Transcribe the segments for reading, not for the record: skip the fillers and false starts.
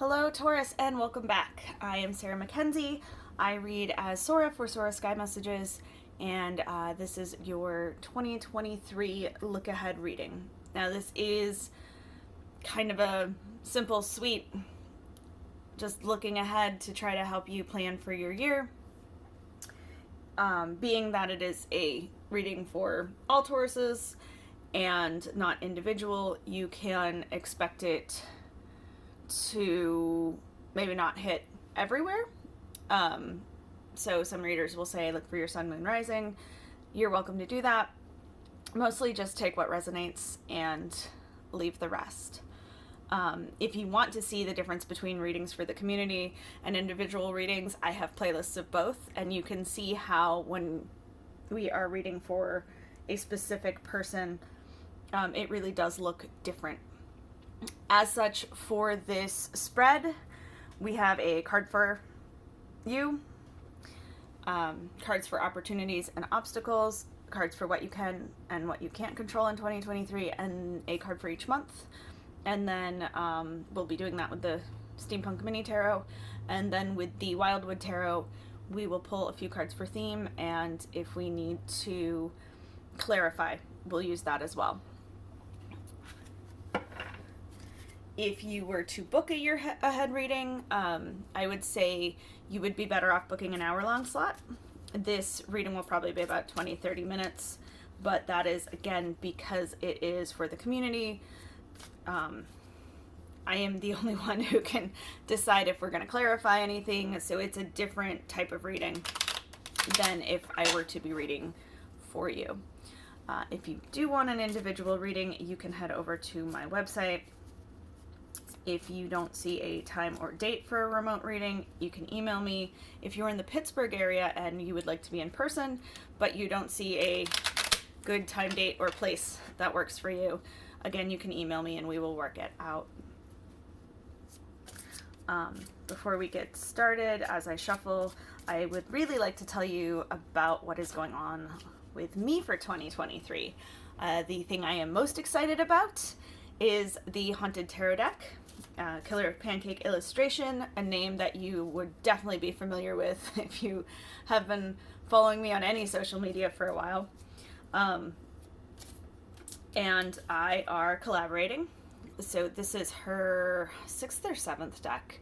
Hello, Taurus, and welcome back. I am Sarah Mackenzie. I read as Sora for Sora Sky Messages, and this is your 2023 look ahead reading. Now, this is kind of a simple, sweet, just looking ahead to try to help you plan for your year. Being that it is a reading for all Tauruses and not individual, you can expect it to maybe not hit everywhere. So some readers will say, look for your sun, moon, rising. You're welcome to do that. Mostly just take what resonates and leave the rest. If you want to see the difference between readings for the community and individual readings, I have playlists of both, and you can see how when we are reading for a specific person, it really does look different. As such, for this spread, we have a card for you, cards for opportunities and obstacles, cards for what you can and what you can't control in 2023, and a card for each month. And then we'll be doing that with the Steampunk Mini Tarot. And then with the Wildwood Tarot, we will pull a few cards for theme, and if we need to clarify, we'll use that as well. If you were to book a year ahead reading, I would say you would be better off booking an hour-long slot. This reading will probably be about 20-30 minutes, but that is, again, because it is for the community. I am the only one who can decide if we're going to clarify anything, so it's a different type of reading than if I were to be reading for you. If you do want an individual reading, you can head over to my website. If you don't see a time or date for a remote reading, you can email me. If you're in the Pittsburgh area and you would like to be in person, but you don't see a good time, date, or place that works for you, again, you can email me and we will work it out. Before we get started, as I shuffle, I would really like to tell you about what is going on with me for 2023. The thing I am most excited about is the Haunted Tarot deck. Killer of Pancake illustration, a name that you would definitely be familiar with if you have been following me on any social media for a while. And I are collaborating. So this is her 6th or 7th deck,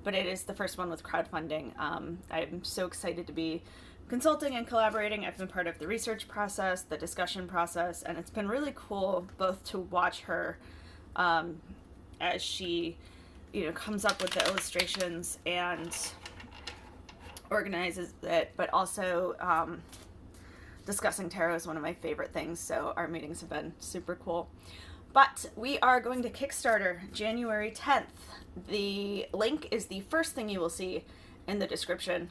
but it is the first one with crowdfunding. I'm so excited to be consulting and collaborating. I've been part of the research process, the discussion process, and it's been really cool both to watch her as she, comes up with the illustrations and organizes it, but also discussing tarot is one of my favorite things, so our meetings have been super cool. But we are going to Kickstarter January 10th. The link is the first thing you will see in the description.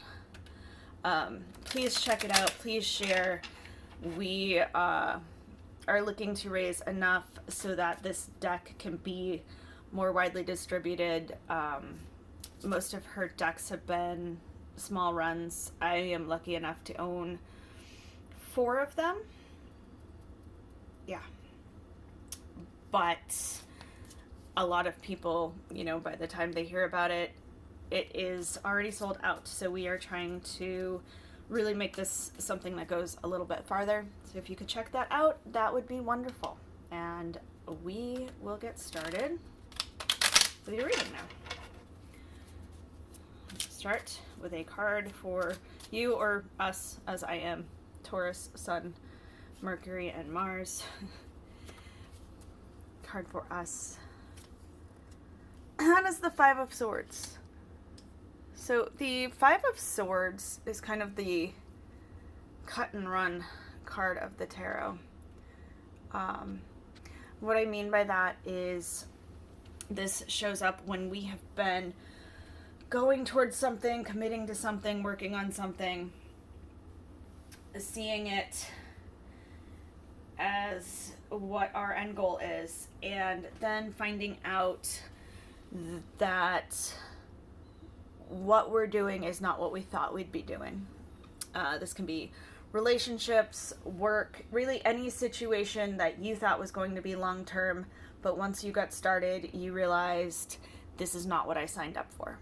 Please check it out. Please share. We are looking to raise enough so that this deck can be more widely distributed. Most of her decks have been small runs. I am lucky enough to own 4 of them. Yeah. But a lot of people, by the time they hear about it, it is already sold out. So we are trying to really make this something that goes a little bit farther. So if you could check that out, that would be wonderful. And we will get started with your reading now. Start with a card for you or us, as I am Taurus, Sun, Mercury, and Mars. Card for us. That is the 5 of Swords. So the 5 of Swords is kind of the cut and run card of the tarot. What I mean by that is this shows up when we have been going towards something, committing to something, working on something, seeing it as what our end goal is, and then finding out that what we're doing is not what we thought we'd be doing. This can be relationships, work, really any situation that you thought was going to be long-term, but once you got started, you realized this is not what I signed up for.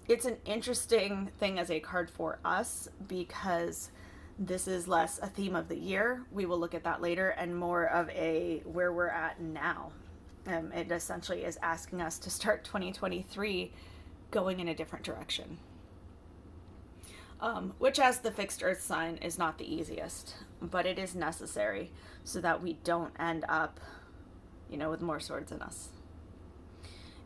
It's an interesting thing as a card for us because this is less a theme of the year. We will look at that later, and more of a where we're at now. It essentially is asking us to start 2023 going in a different direction. Which, as the fixed earth sign, is not the easiest, but it is necessary so that we don't end up, with more swords in us.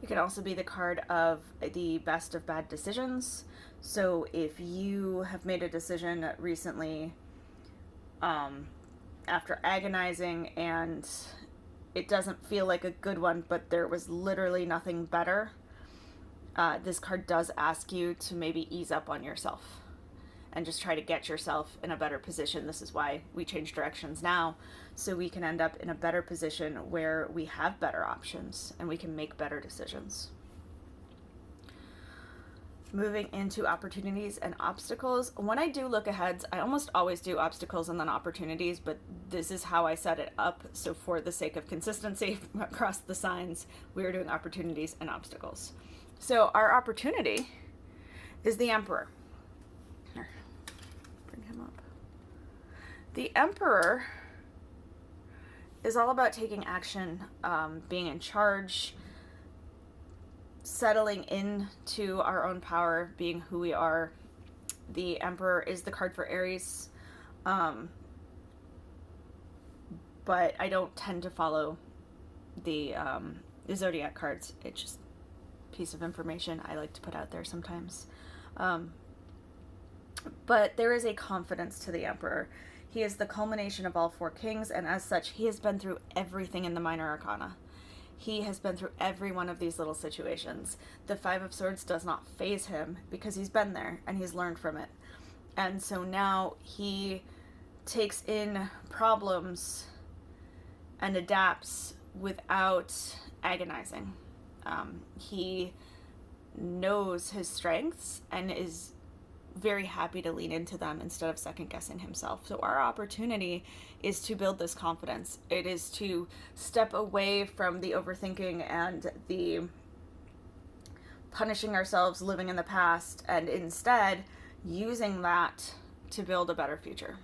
It can also be the card of the best of bad decisions. So if you have made a decision recently after agonizing and it doesn't feel like a good one, but there was literally nothing better, this card does ask you to maybe ease up on yourself and just try to get yourself in a better position. This is why we change directions now, so we can end up in a better position where we have better options and we can make better decisions. Moving into opportunities and obstacles. When I do look aheads, I almost always do obstacles and then opportunities, but this is how I set it up. So for the sake of consistency across the signs, we are doing opportunities and obstacles. So our opportunity is the Emperor. Bring him up. The Emperor is all about taking action, being in charge, settling into our own power, being who we are. The Emperor is the card for Aries, but I don't tend to follow the zodiac cards. It's just a piece of information I like to put out there sometimes. But there is a confidence to the Emperor. He is the culmination of all four kings, and as such, he has been through everything in the minor arcana. He has been through every one of these little situations. The Five of Swords does not faze him because he's been there and he's learned from it. And so now he takes in problems and adapts without agonizing. He knows his strengths and is very happy to lean into them instead of second guessing himself. So our opportunity is to build this confidence. It is to step away from the overthinking and the punishing ourselves, living in the past, and instead using that to build a better future.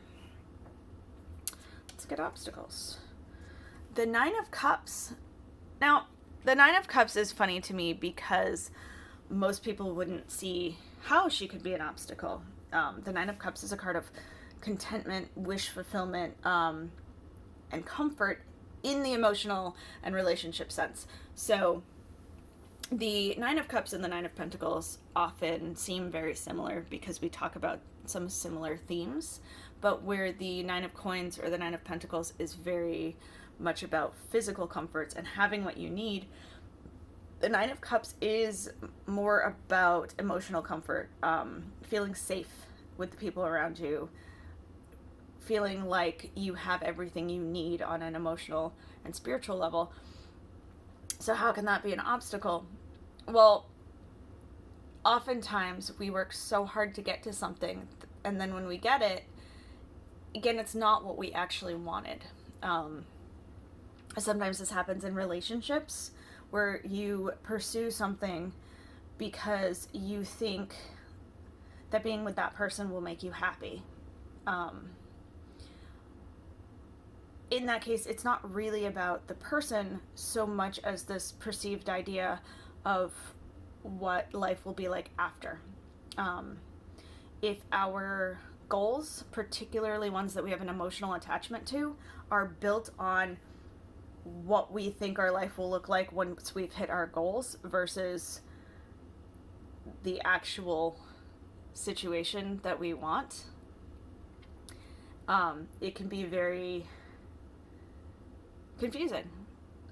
Let's get obstacles. The Nine of Cups. Now, the Nine of Cups is funny to me because most people wouldn't see how she could be an obstacle. The Nine of Cups is a card of contentment, wish fulfillment, and comfort in the emotional and relationship sense. So the Nine of Cups and the Nine of Pentacles often seem very similar because we talk about some similar themes, but where the Nine of Coins or the Nine of Pentacles is very much about physical comforts and having what you need, the Nine of Cups is more about emotional comfort, feeling safe with the people around you, feeling like you have everything you need on an emotional and spiritual level. So how can that be an obstacle? Well, oftentimes we work so hard to get to something, and then when we get it, again, it's not what we actually wanted. Sometimes this happens in relationships, where you pursue something because you think that being with that person will make you happy. In that case, it's not really about the person so much as this perceived idea of what life will be like after. If our goals, particularly ones that we have an emotional attachment to, are built on what we think our life will look like once we've hit our goals versus the actual situation that we want, it can be very confusing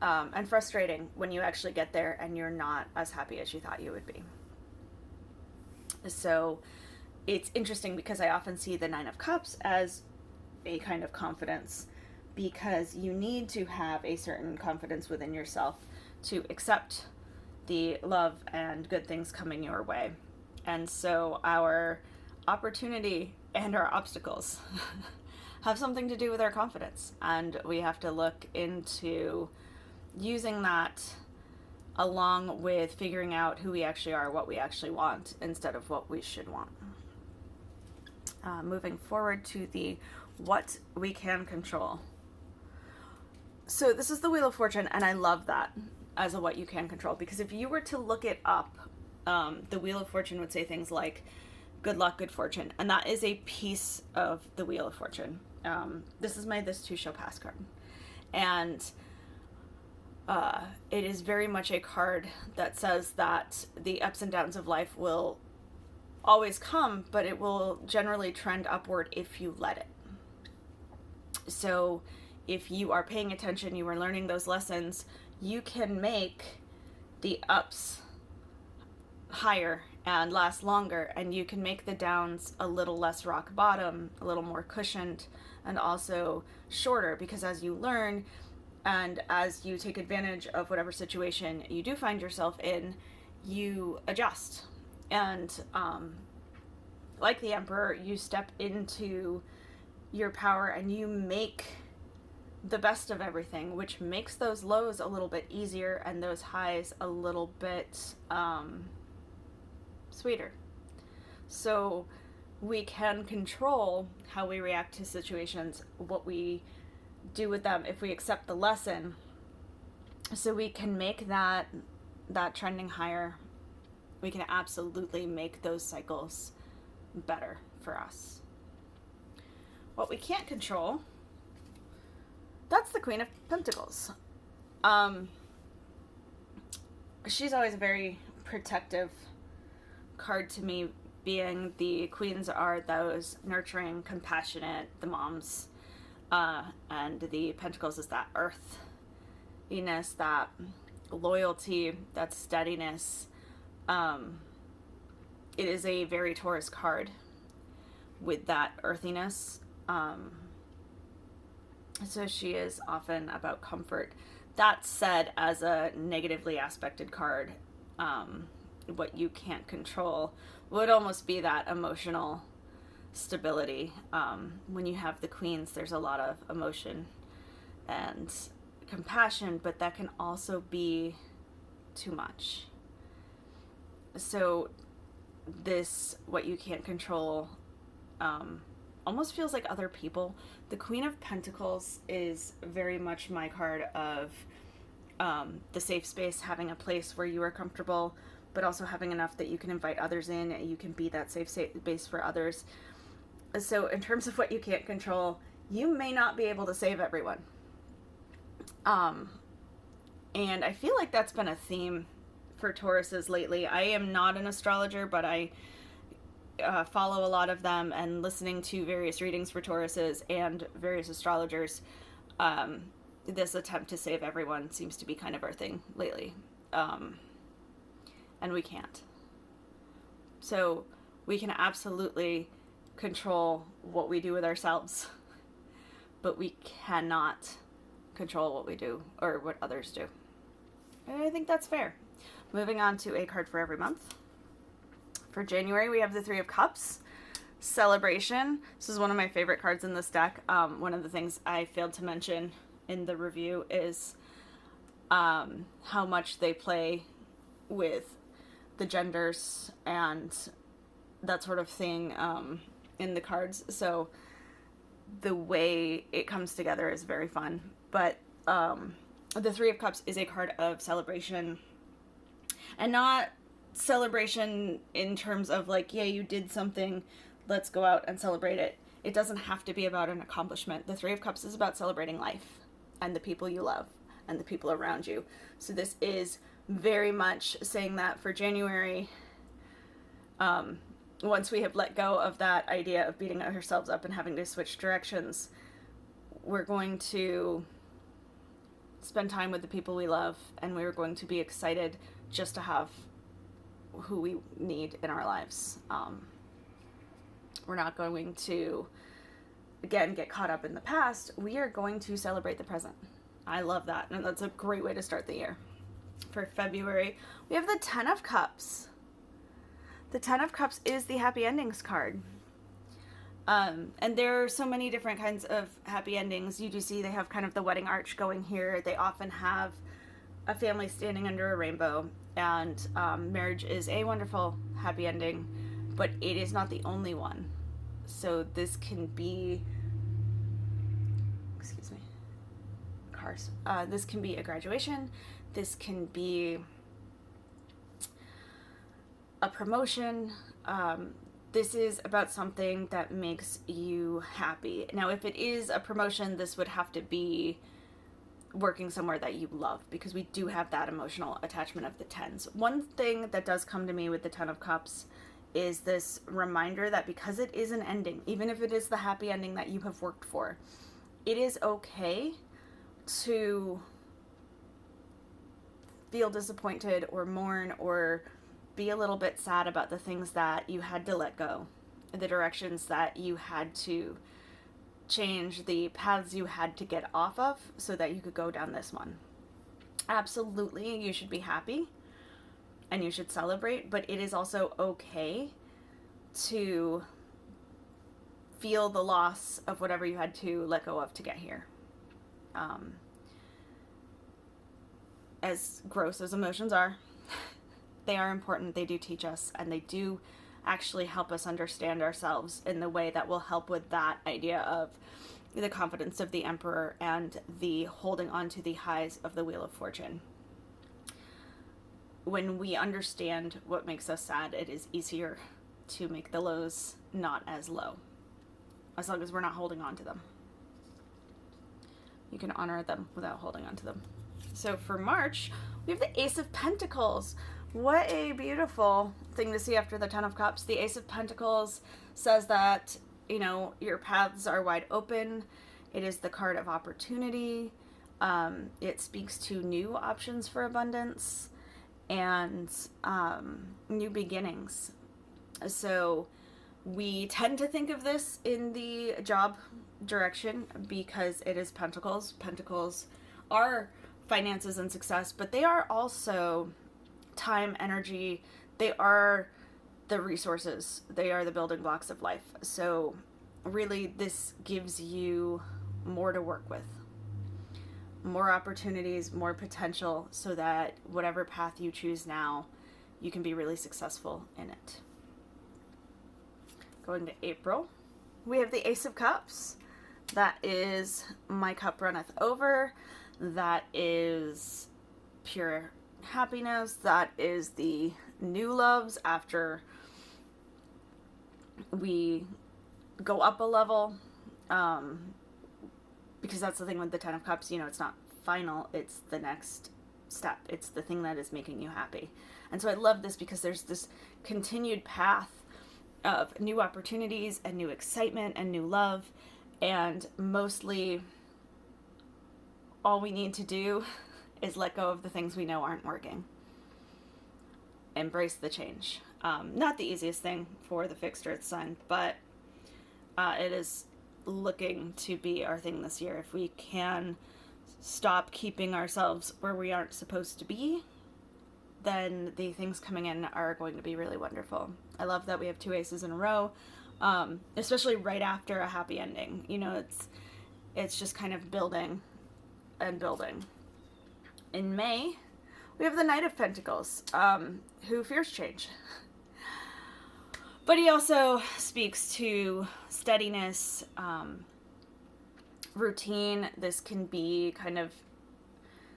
and frustrating when you actually get there and you're not as happy as you thought you would be. So it's interesting because I often see the Nine of Cups as a kind of confidence, because you need to have a certain confidence within yourself to accept the love and good things coming your way. And so our opportunity and our obstacles have something to do with our confidence, and we have to look into using that along with figuring out who we actually are, what we actually want, instead of what we should want. Moving forward to the what we can control. So this is the Wheel of Fortune, and I love that as a what you can control, because if you were to look it up, the Wheel of Fortune would say things like good luck, good fortune, and that is a piece of the Wheel of Fortune. This is my This Too Shall Pass card, and it is very much a card that says that the ups and downs of life will always come, but it will generally trend upward if you let it. So if you are paying attention, you are learning those lessons, you can make the ups higher and last longer, and you can make the downs a little less rock bottom, a little more cushioned, and also shorter, because as you learn and as you take advantage of whatever situation you do find yourself in, you adjust. And like the Emperor, you step into your power and you make the best of everything, which makes those lows a little bit easier and those highs a little bit sweeter. So we can control how we react to situations, what we do with them if we accept the lesson, so we can make that trending higher. We can absolutely make those cycles better for us. What we can't control, that's the Queen of Pentacles. She's always a very protective card to me, being the queens are those nurturing, compassionate, the moms, and the pentacles is that earthiness, that loyalty, that steadiness. It is a very Taurus card with that earthiness. So she is often about comfort. That said, as a negatively aspected card, what you can't control would almost be that emotional stability. When you have the queens, there's a lot of emotion and compassion, but that can also be too much. So this, what you can't control, almost feels like other people. The Queen of Pentacles is very much my card of the safe space, having a place where you are comfortable, but also having enough that you can invite others in, you can be that safe space for others. So in terms of what you can't control, you may not be able to save everyone. And I feel like that's been a theme for Tauruses lately. I am not an astrologer, but I follow a lot of them, and listening to various readings for Tauruses and various astrologers, this attempt to save everyone seems to be kind of earthing lately. And we can't. So we can absolutely control what we do with ourselves, but we cannot control what we do or what others do. And I think that's fair. Moving on to a card for every month. For January, we have the Three of Cups, Celebration. This is one of my favorite cards in this deck. One of the things I failed to mention in the review is how much they play with the genders and that sort of thing in the cards. So the way it comes together is very fun. But the Three of Cups is a card of celebration, and not celebration in terms of like, yeah, you did something, let's go out and celebrate it. It doesn't have to be about an accomplishment. The Three of Cups is about celebrating life and the people you love and the people around you. So this is very much saying that for January, once we have let go of that idea of beating ourselves up and having to switch directions, we're going to spend time with the people we love, and we're going to be excited just to have who we need in our lives. We're not going to, again, get caught up in the past. We are going to celebrate the present. I love that, and that's a great way to start the year. For February, we have the Ten of Cups. The Ten of Cups is the happy endings card. And there are so many different kinds of happy endings. You do see they have kind of the wedding arch going here. They often have a family standing under a rainbow, and marriage is a wonderful, happy ending, but it is not the only one. So this can be, excuse me, cars. This can be a graduation. This can be a promotion. This is about something that makes you happy. Now, if it is a promotion, this would have to be working somewhere that you love, because we do have that emotional attachment of the tens. One thing that does come to me with the Ten of Cups is this reminder that because it is an ending, even if it is the happy ending that you have worked for, it is okay to feel disappointed or mourn or be a little bit sad about the things that you had to let go, the directions that you had to change, the paths you had to get off of so that you could go down this one. Absolutely, you should be happy and you should celebrate, but it is also okay to feel the loss of whatever you had to let go of to get here. As gross as emotions are, they are important. They do teach us, and they do actually help us understand ourselves in the way that will help with that idea of the confidence of the Emperor and the holding on to the highs of the Wheel of Fortune. When we understand what makes us sad, it is easier to make the lows not as low, as long as we're not holding on to them. You can honor them without holding on to them. So for March, we have the Ace of Pentacles. What a beautiful thing to see after the Ten of Cups. The Ace of Pentacles says that, you know, your paths are wide open. It is the card of opportunity. It speaks to new options for abundance and new beginnings. So we tend to think of this in the job direction because it is Pentacles. Pentacles are finances and success, but they are also time, energy. They are the resources. They are the building blocks of life. So really, this gives you more to work with, more opportunities, more potential, so that whatever path you choose now, you can be really successful in it. Going to April, we have the Ace of Cups. That is my cup runneth over. That is pure happiness. That is the new loves after we go up a level, because that's the thing with the Ten of Cups, you know, it's not final, it's the next step, it's the thing that is making you happy. And so I love this because there's this continued path of new opportunities and new excitement and new love, and mostly all we need to do is let go of the things we know aren't working. Embrace the change. Not the easiest thing for the fixed earth sign, but it is looking to be our thing this year. If we can stop keeping ourselves where we aren't supposed to be, then the things coming in are going to be really wonderful. I love that we have two aces in a row, especially right after a happy ending. You know, it's just kind of building and building. In May, we have the Knight of Pentacles, who fears change. But he also speaks to steadiness, routine. This can be kind of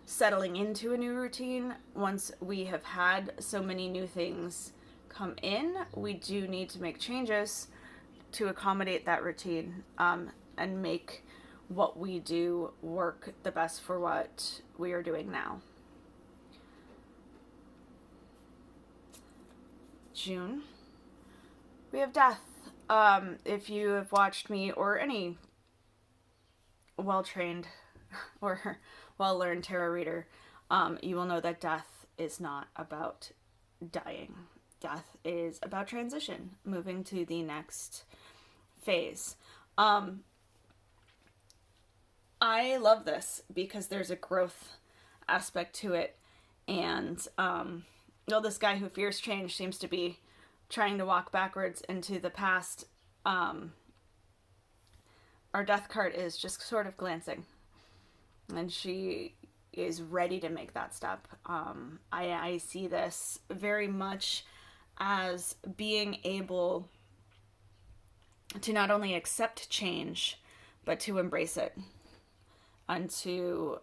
settling into a new routine. Once we have had so many new things come in, we do need to make changes to accommodate that routine, and make what we do work the best for what we are doing now. June, we have death. If you have watched me, or any well-trained or well-learned tarot reader, you will know that death is not about dying. Death is about transition, moving to the next phase. I love this because there's a growth aspect to it, and this guy who fears change seems to be trying to walk backwards into the past. Our death card is just sort of glancing, and she is ready to make that step. I see this very much as being able to not only accept change, but to embrace it and to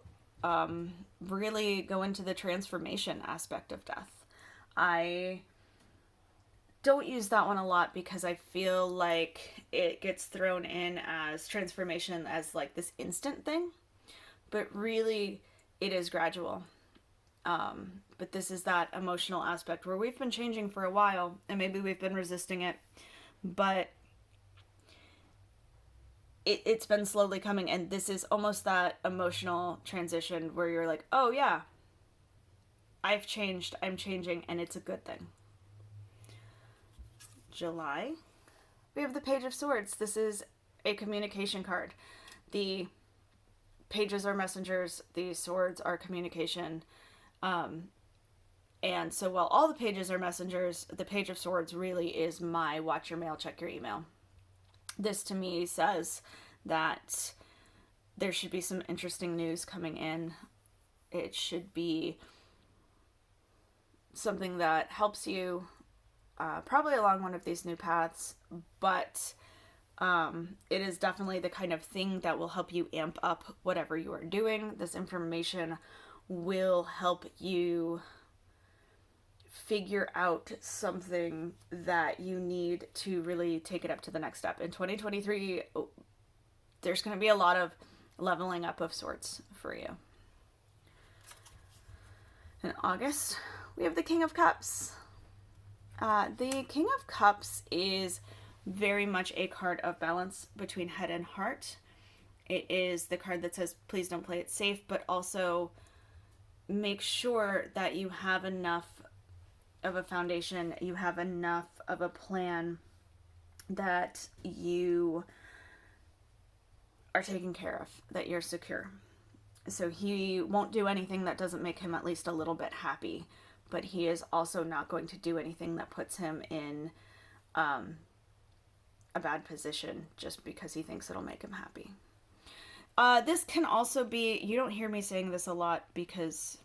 really go into the transformation aspect of death. I don't use that one a lot because I feel like it gets thrown in as transformation as like this instant thing, but really it is gradual. But this is that emotional aspect where we've been changing for a while and maybe we've been resisting it, but it's been slowly coming, and this is almost that emotional transition where you're like, oh yeah, I've changed, I'm changing, and it's a good thing. July, we have the Page of Swords. This is a communication card. The pages are messengers, the swords are communication. And so while all the pages are messengers, the Page of Swords really is my watch your mail, check your email. This to me says that there should be some interesting news coming in. It should be something that helps you probably along one of these new paths, but it is definitely the kind of thing that will help you amp up whatever you are doing. This information will help you figure out something that you need to really take it up to the next step. In 2023, there's going to be a lot of leveling up of sorts for you. In August, we have the King of Cups. The King of Cups is very much a card of balance between head and heart. It is the card that says, please don't play it safe, but also make sure that you have enough of a foundation, you have enough of a plan that you are taken care of, that you're secure. So he won't do anything that doesn't make him at least a little bit happy, but he is also not going to do anything that puts him in a bad position just because he thinks it'll make him happy. This can also be, you don't hear me saying this a lot because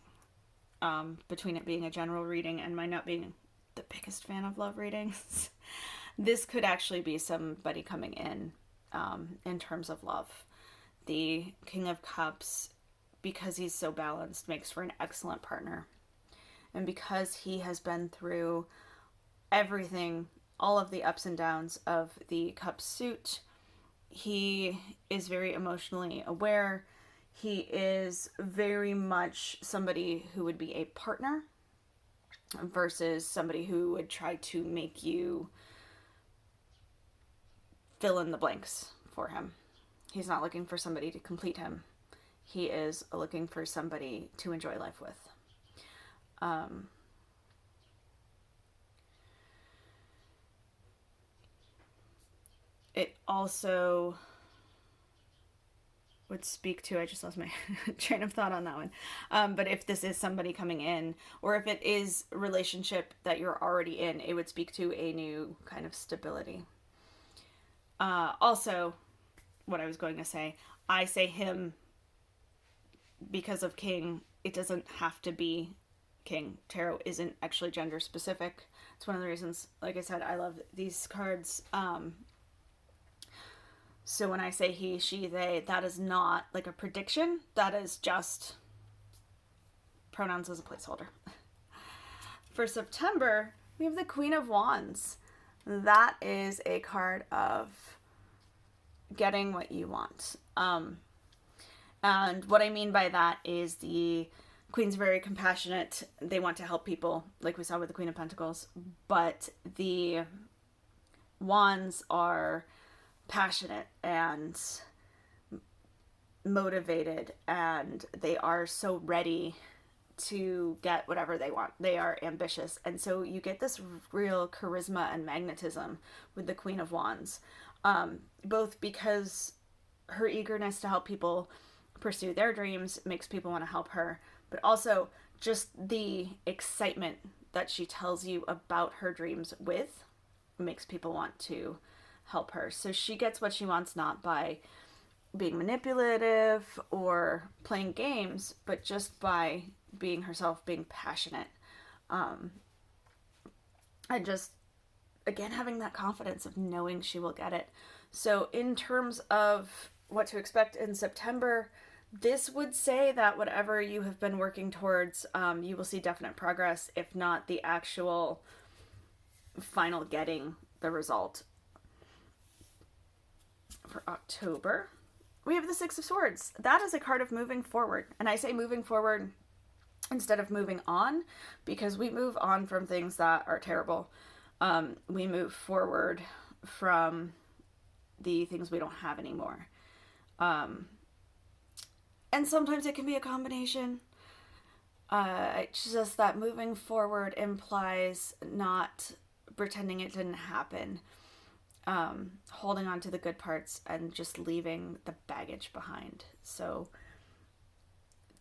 between it being a general reading and my not being the biggest fan of love readings, this could actually be somebody coming in terms of love. The King of Cups, because he's so balanced, makes for an excellent partner. And because he has been through everything, all of the ups and downs of the cup suit, he is very emotionally aware. He is very much somebody who would be a partner versus somebody who would try to make you fill in the blanks for him. He's not looking for somebody to complete him. He is looking for somebody to enjoy life with. It also would speak to, I just lost my train of thought on that one. But if this is somebody coming in, or if it is a relationship that you're already in, it would speak to a new kind of stability. Also, what I was going to say, I say him because of king. It doesn't have to be king. Tarot isn't actually gender specific. It's one of the reasons, like I said, I love these cards. So when I say he, she, they, that is not like a prediction. That is just pronouns as a placeholder. For September, we have the Queen of Wands. That is a card of getting what you want. And what I mean by that is the Queen's very compassionate. They want to help people, like we saw with the Queen of Pentacles. But the Wands are passionate and motivated, and they are so ready to get whatever they want. They are ambitious, and so you get this real charisma and magnetism with the Queen of Wands, both because her eagerness to help people pursue their dreams makes people want to help her, but also just the excitement that she tells you about her dreams with makes people want to help her. So she gets what she wants, not by being manipulative or playing games, but just by being herself, being passionate. And just, again, having that confidence of knowing she will get it. So in terms of what to expect in September, this would say that whatever you have been working towards, you will see definite progress, if not the actual final getting the result. For October, we have the Six of Swords. That is a card of moving forward. And I say moving forward instead of moving on, because we move on from things that are terrible. We move forward from the things we don't have anymore. And sometimes it can be a combination. It's just that moving forward implies not pretending it didn't happen. Holding on to the good parts and just leaving the baggage behind. So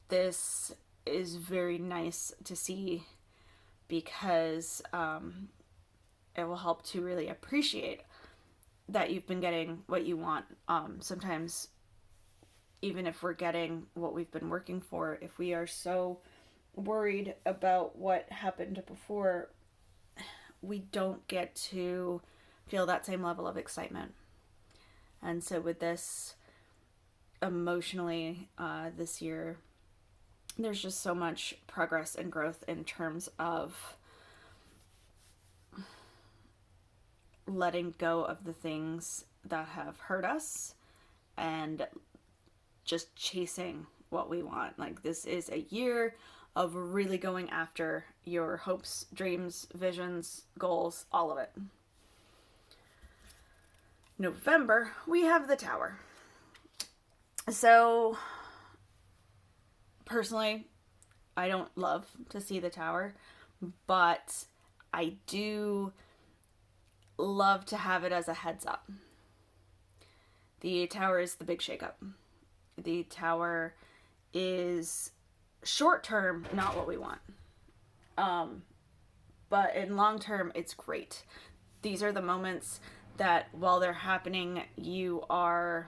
this is very nice to see, because it will help to really appreciate that you've been getting what you want. Sometimes, even if we're getting what we've been working for, if we are so worried about what happened before, we don't get to feel that same level of excitement. And so with this, emotionally, this year, there's just so much progress and growth in terms of letting go of the things that have hurt us and just chasing what we want. Like, this is a year of really going after your hopes, dreams, visions, goals, all of it. November, we have the Tower. So, personally, I don't love to see the Tower, but I do love to have it as a heads up. The Tower is the big shakeup. The Tower is short term not what we want. But in long term, it's great. These are the moments that while they're happening, you are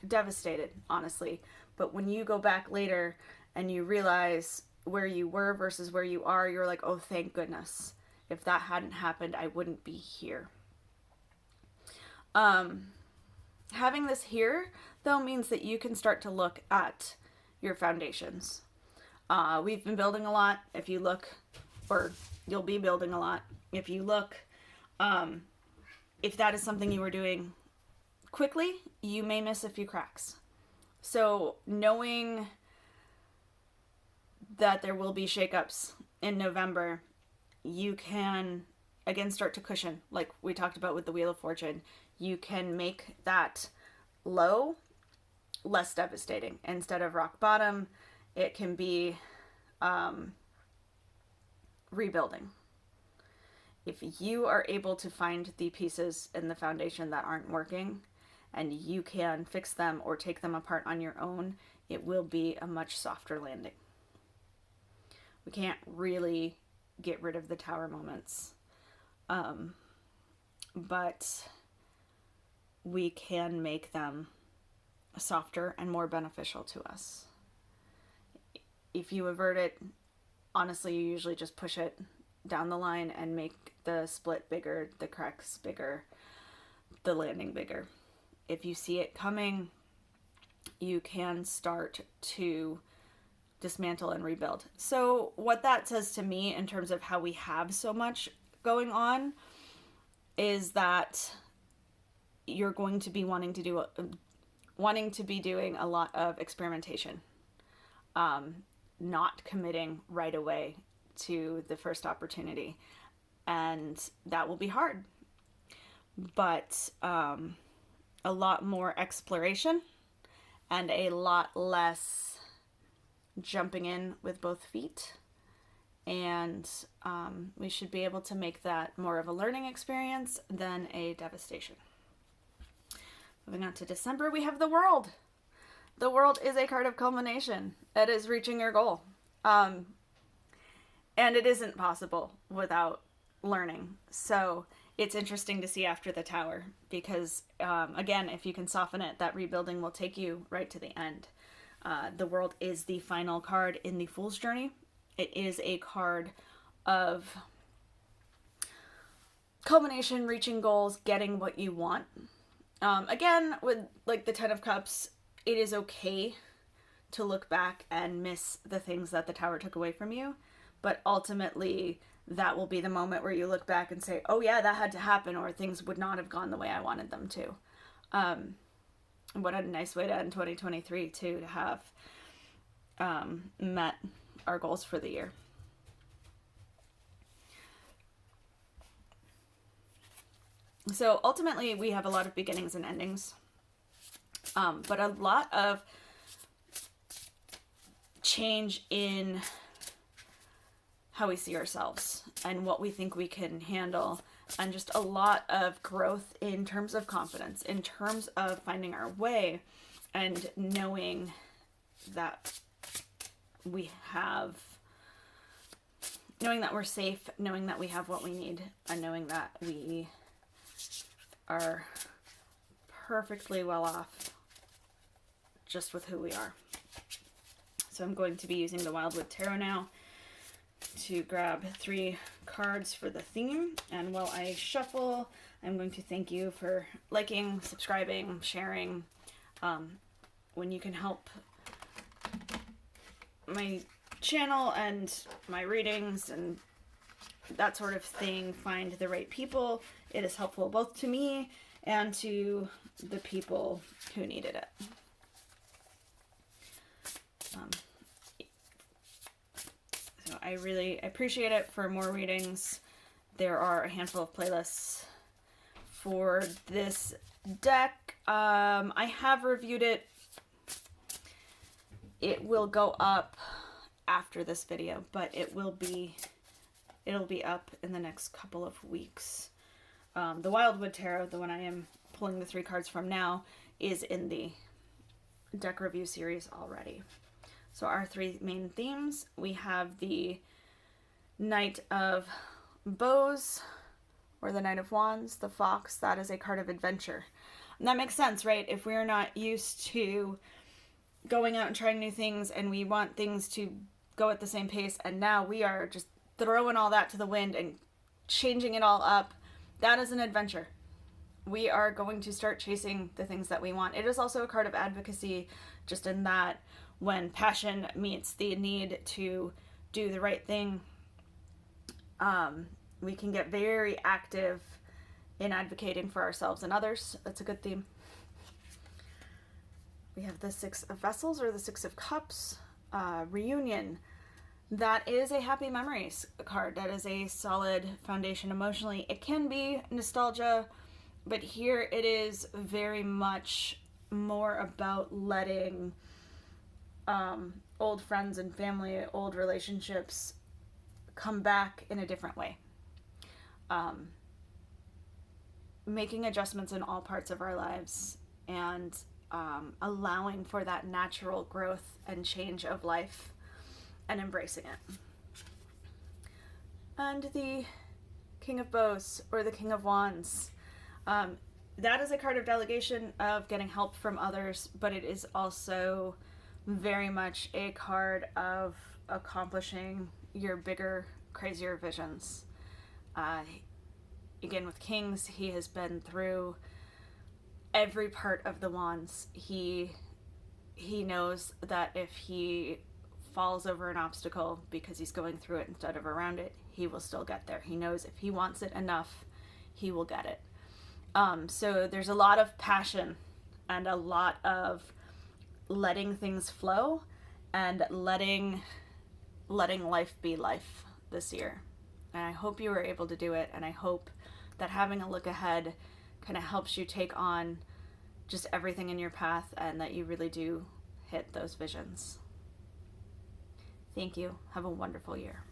devastated, honestly. But when you go back later and you realize where you were versus where you are, you're like, oh, thank goodness. If that hadn't happened, I wouldn't be here. Having this here, though, means that you can start to look at your foundations. We've been building a lot. If you look, or you'll be building a lot. If you look, if that is something you were doing quickly, you may miss a few cracks. So knowing that there will be shakeups in November, you can, again, start to cushion, like we talked about with the Wheel of Fortune. You can make that low less devastating. Instead of rock bottom, it can be rebuilding. If you are able to find the pieces in the foundation that aren't working, and you can fix them or take them apart on your own, it will be a much softer landing. We can't really get rid of the Tower moments, but we can make them softer and more beneficial to us. If you avert it, honestly, you usually just push it down the line and make the split bigger, the cracks bigger, the landing bigger. If you see it coming, you can start to dismantle and rebuild. So what that says to me in terms of how we have so much going on is that you're going to be wanting to be doing a lot of experimentation, not committing right away to the first opportunity, and that will be hard, but a lot more exploration and a lot less jumping in with both feet, and we should be able to make that more of a learning experience than a devastation. Moving on to December, we have the World. The World is a card of culmination. It is reaching your goal. And it isn't possible without learning. So it's interesting to see after the tower because, again, if you can soften it, that rebuilding will take you right to the end. The world is the final card in the Fool's Journey. It is a card of culmination, reaching goals, getting what you want. Again, with like the Ten of Cups, it is okay to look back and miss the things that the tower took away from you. But ultimately, that will be the moment where you look back and say, oh yeah, that had to happen, or things would not have gone the way I wanted them to. What a nice way to end 2023 too, to have met our goals for the year. So ultimately, we have a lot of beginnings and endings, but a lot of change in how we see ourselves and what we think we can handle, and just a lot of growth in terms of confidence, in terms of finding our way and knowing that we have, knowing that we're safe, knowing that we have what we need, and knowing that we are perfectly well off just with who we are. So I'm going to be using the Wildwood Tarot now to grab 3 cards for the theme. And while I shuffle, I'm going to thank you for liking, subscribing, sharing. When you can help my channel and my readings and that sort of thing find the right people, it is helpful both to me and to the people who needed it. So I really appreciate it. For more readings, there are a handful of playlists for this deck. I have reviewed it. It will go up after this video, but it'll be up in the next couple of weeks. The Wildwood Tarot, the one I am pulling the 3 cards from now, is in the deck review series already. So our 3 main themes, we have the Knight of Bows, or the Knight of Wands, the Fox. That is a card of adventure. And that makes sense, right? If we're not used to going out and trying new things, and we want things to go at the same pace, and now we are just throwing all that to the wind and changing it all up, that is an adventure. We are going to start chasing the things that we want. It is also a card of advocacy, just in that when passion meets the need to do the right thing, we can get very active in advocating for ourselves and others. That's a good theme. We have the 6 of Vessels, or the 6 of Cups, reunion. That is a happy memories card. That is a solid foundation emotionally. It can be nostalgia, but here it is very much more about letting old friends and family, old relationships come back in a different way. Making adjustments in all parts of our lives, and allowing for that natural growth and change of life, and embracing it. And the King of Bows, or the King of Wands. That is a card of delegation, of getting help from others, but it is also very much a card of accomplishing your bigger, crazier visions. Again, with Kings, he has been through every part of the wands. He knows that if he falls over an obstacle because he's going through it instead of around it, he will still get there. He knows if he wants it enough, he will get it. So there's a lot of passion and a lot of letting things flow and letting life be life this year. And I hope you were able to do it, and I hope that having a look ahead kind of helps you take on just everything in your path, and that you really do hit those visions. Thank you. Have a wonderful year.